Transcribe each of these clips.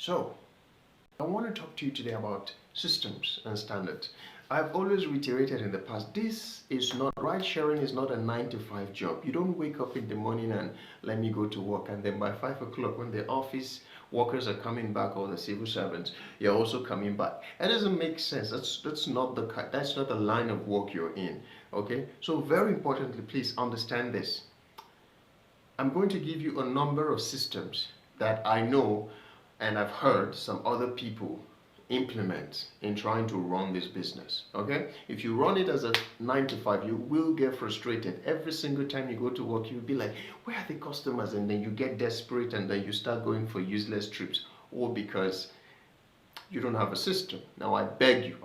So, I want to talk to you today about systems and standards. I've always reiterated in the past, ride sharing is not a 9 to 5 job. You don't wake up in the morning and let me go to work, and then by 5 o'clock when the office workers are coming back or the civil servants, you're also coming back. That doesn't make sense. That's not the line of work you're in. Okay? So very importantly, please understand this. I'm going to give you a number of systems that I know and I've heard some other people implement in trying to run this business. Okay, if you run it as a 9 to 5, you will get frustrated every single time you go to work. You'll be like, where are the customers? And then you get desperate and then you start going for useless trips, all because you don't have a system. Now I beg you,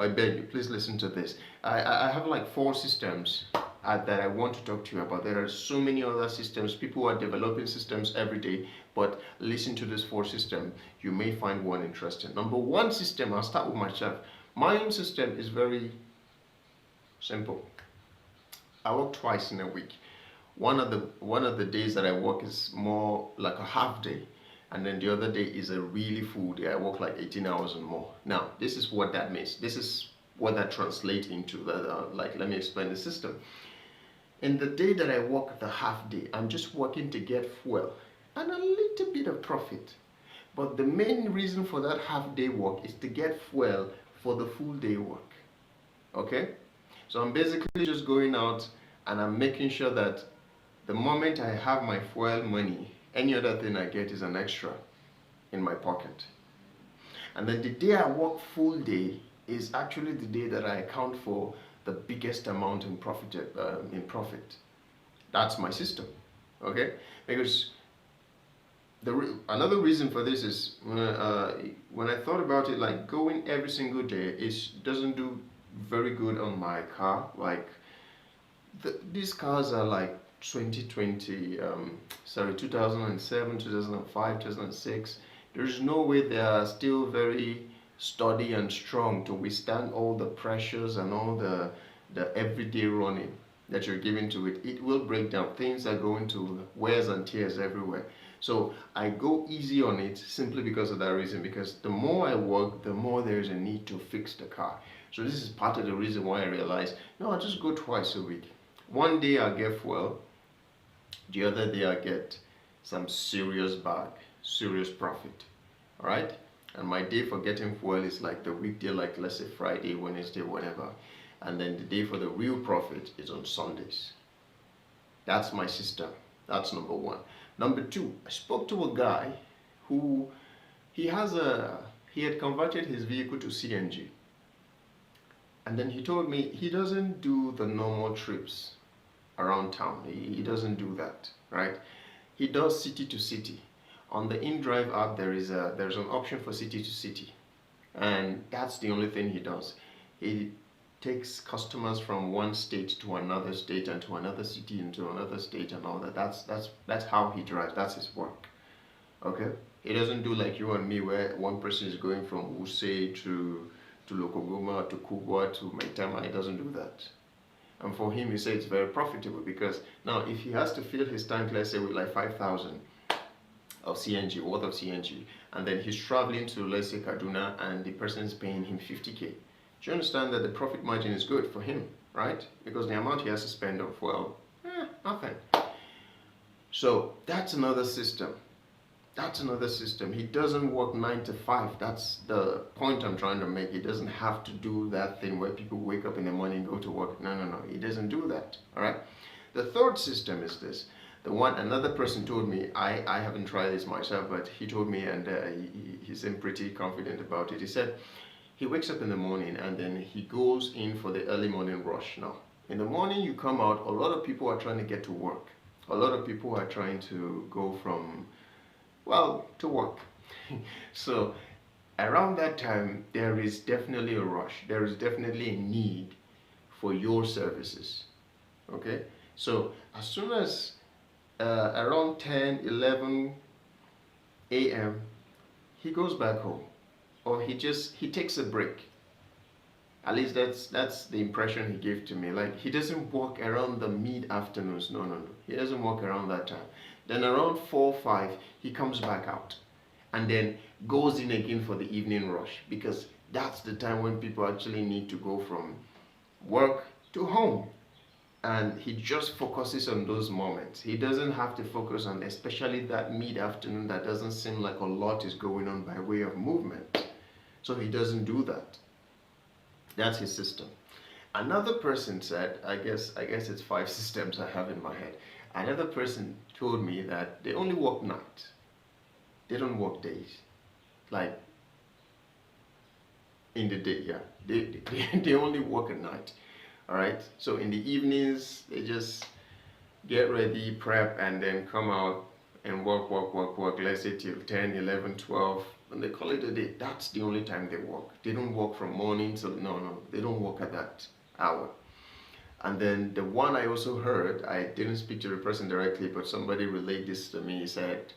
please listen to this. I have like 4 systems that I want to talk to you about. There are so many other systems. People are developing systems every day, but listen to this 4 system. You may find one interesting. Number 1 system, I'll start with myself. My own system is very simple. I work twice in a week. One of the days that I work is more like a half day, and then the other day is a really full day. I work like 18 hours and more. Now, this is what that means. This is what that translates into. Let me explain the system. In the day that I work the half day, I'm just working to get fuel and a little bit of profit. But the main reason for that half day work is to get fuel for the full day work. Okay? So I'm basically just going out and I'm making sure that the moment I have my fuel money, any other thing I get is an extra in my pocket. And then the day I work full day is actually the day that I account for the biggest amount in profit. That's my system. Okay? Because another reason for this is when I thought about it, like going every single day doesn't do very good on my car. Like these cars are like 2007, 2005, 2006. There's no way they are still very sturdy and strong to withstand all the pressures and all the everyday running that you're giving to it. It will break down. Things are going to wears and tears everywhere. So I go easy on it simply because of that reason, because the more I work, the more there is a need to fix the car. So this is part of the reason why I realized, no, I'll just go twice a week. One day I'll get fuel, the other day I get some serious profit. All right? And my day for getting fuel is like the weekday, like let's say Friday, Wednesday, whatever. And then the day for the real profit is on Sundays. That's my system. That's number 1. Number 2, I spoke to a guy who he had converted his vehicle to CNG. And then he told me he doesn't do the normal trips around town. He doesn't do that, right? He does city to city. On the InDrive app, there's an option for city to city, and that's the only thing he does. He takes customers from one state to another state and to another city and to another state and all that. That's how he drives. That's his work. Okay? He doesn't do like you and me, where one person is going from Wuse to Lokogoma to Kubwa to Maitama. He doesn't do that. And for him, he says it's very profitable, because now if he has to fill his tank, let's say with like 5,000 of CNG, worth of CNG, and then he's traveling to, let's say, Kaduna, and the person is paying him 50K. Do you understand that the profit margin is good for him, right? Because the amount he has to spend on fuel, nothing. So that's another system. He doesn't work 9 to 5. That's the point I'm trying to make. He doesn't have to do that thing where people wake up in the morning and go to work. No. He doesn't do that. All right. The third system is this. The one another person told me. I haven't tried this myself, but he told me, and he seemed pretty confident about it. He said he wakes up in the morning and then he goes in for the early morning rush. Now, in the morning you come out, a lot of people are trying to get to work. A lot of people are trying to go from to work. So around that time, there is definitely a rush. There is definitely a need for your services. Okay? So as soon as around 10, 11 a.m., he goes back home, or he takes a break. At least that's the impression he gave to me. Like, he doesn't walk around the mid-afternoons. No. He doesn't walk around that time. Then around 4, 5, he comes back out. And then goes in again for the evening rush, because that's the time when people actually need to go from work to home. And he just focuses on those moments. He doesn't have to focus on, especially that mid-afternoon that doesn't seem like a lot is going on by way of movement. So he doesn't do that. That's his system. Another person said, I guess it's five systems I have in my head. Another person told me that they only work night. They don't work days. Like in the day, yeah. They only work at night. All right. So in the evenings, they just get ready, prep, and then come out and work. Let's say till 10, 11, 12. And they call it a day. That's the only time they work. They don't work from morning till, no, they don't work at that hour. And then the one I also heard, I didn't speak to the person directly, but somebody relayed this to me. He said,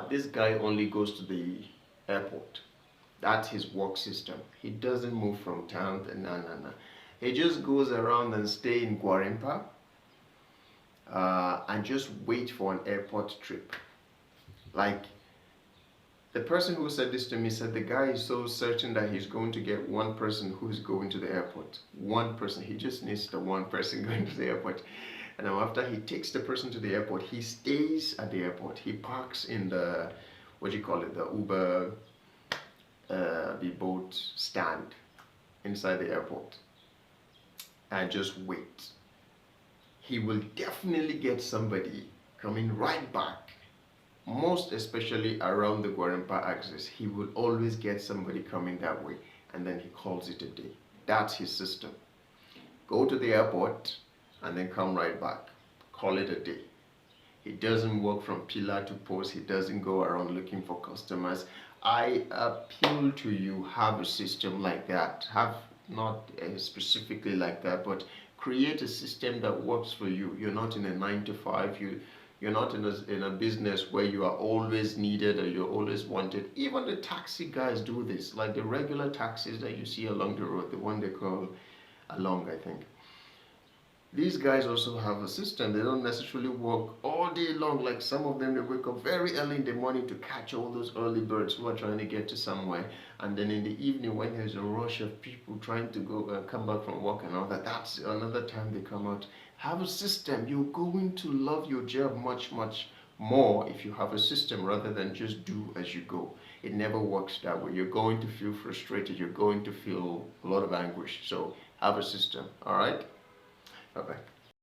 this guy only goes to the airport. That's his work system. He doesn't move from town to no. He just goes around and stay in Guarimpa and just wait for an airport trip. Like, the person who said this to me said the guy is so certain that he's going to get one person who's going to the airport. One person. He just needs the one person going to the airport. And now after he takes the person to the airport, he stays at the airport. He parks in the, what do you call it, the Uber, the boat stand inside the airport, and just wait. He will definitely get somebody coming right back, most especially around the Guarimpa axis. He will always get somebody coming that way, and then he calls it a day. That's his system. Go to the airport and then come right back. Call it a day. He doesn't work from pillar to post. He doesn't go around looking for customers. I appeal to you, have a system like that. Have not specifically like that, but create a system that works for you. You're not in a 9 to 5. You're not in a business where you are always needed or you're always wanted. Even the taxi guys do this, like the regular taxis that you see along the road, the one they call along, I think. These guys also have a system. They don't necessarily work all day long. Like some of them, they wake up very early in the morning to catch all those early birds who are trying to get to somewhere. And then in the evening, when there's a rush of people trying to go come back from work and all that, that's another time they come out. Have a system. You're going to love your job much, much more if you have a system rather than just do as you go. It never works that way. You're going to feel frustrated. You're going to feel a lot of anguish. So have a system. All right? Bye-bye.